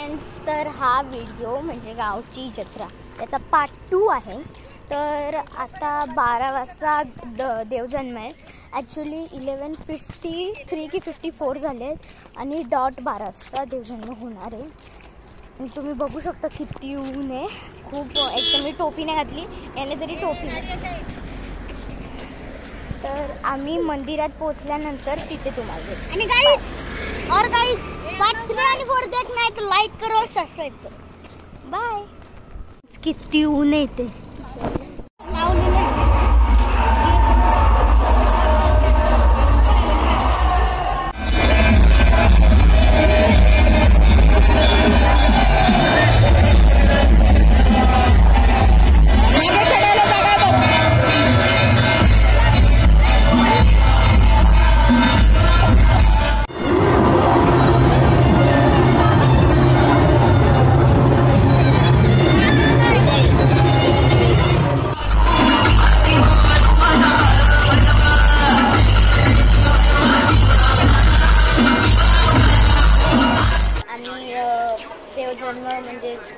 Friends, तर हा video म्हणजे गावची जत्रा याचा पार्ट 2 आहे. तर आता 12 वाजता देवजन्म आहे. ॲक्च्युली 11:53 की 54 झाले आहेत आणि डॉट 12 वाजता देवजन्म होणार आहे. तुम्ही बघू शकता किती ऊन आहे, खूप. एकदम मी टोपी नाही घातली, याने तरी टोपी नाही. तर आम्ही मंदिरात पोहोचल्यानंतर तिथे तुम्हाला भेटू. आणि गाईज पार्ट 3 आणि 4 देखना है तो लाइक करो और सब्सक्राइब करो. बाय. किती ऊन येते.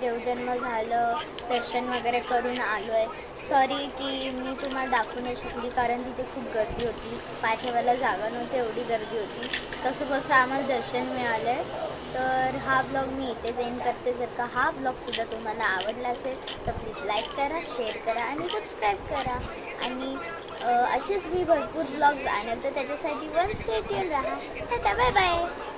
देवजन्म झालं, दर्शन वगैरे करून आलो आहे. सॉरी की मी तुम्हाला दाखवू नाही शकली, कारण तिथे खूप गर्दी होती. पाय ठेवायला जागा नव्हती, एवढी गर्दी होती. तसं कसं आम्हाला दर्शन मिळालं आहे. तर हा ब्लॉग मी इथेच एंड करते. जर का हा ब्लॉगसुद्धा तुम्हाला आवडला असेल तर प्लीज लाईक करा, शेअर करा आणि सबस्क्राईब करा. आणि असेच मी भरपूर ब्लॉग्स आणत, तर त्याच्यासाठी वन स्टे ट्यून राहा. Tata, bye bye.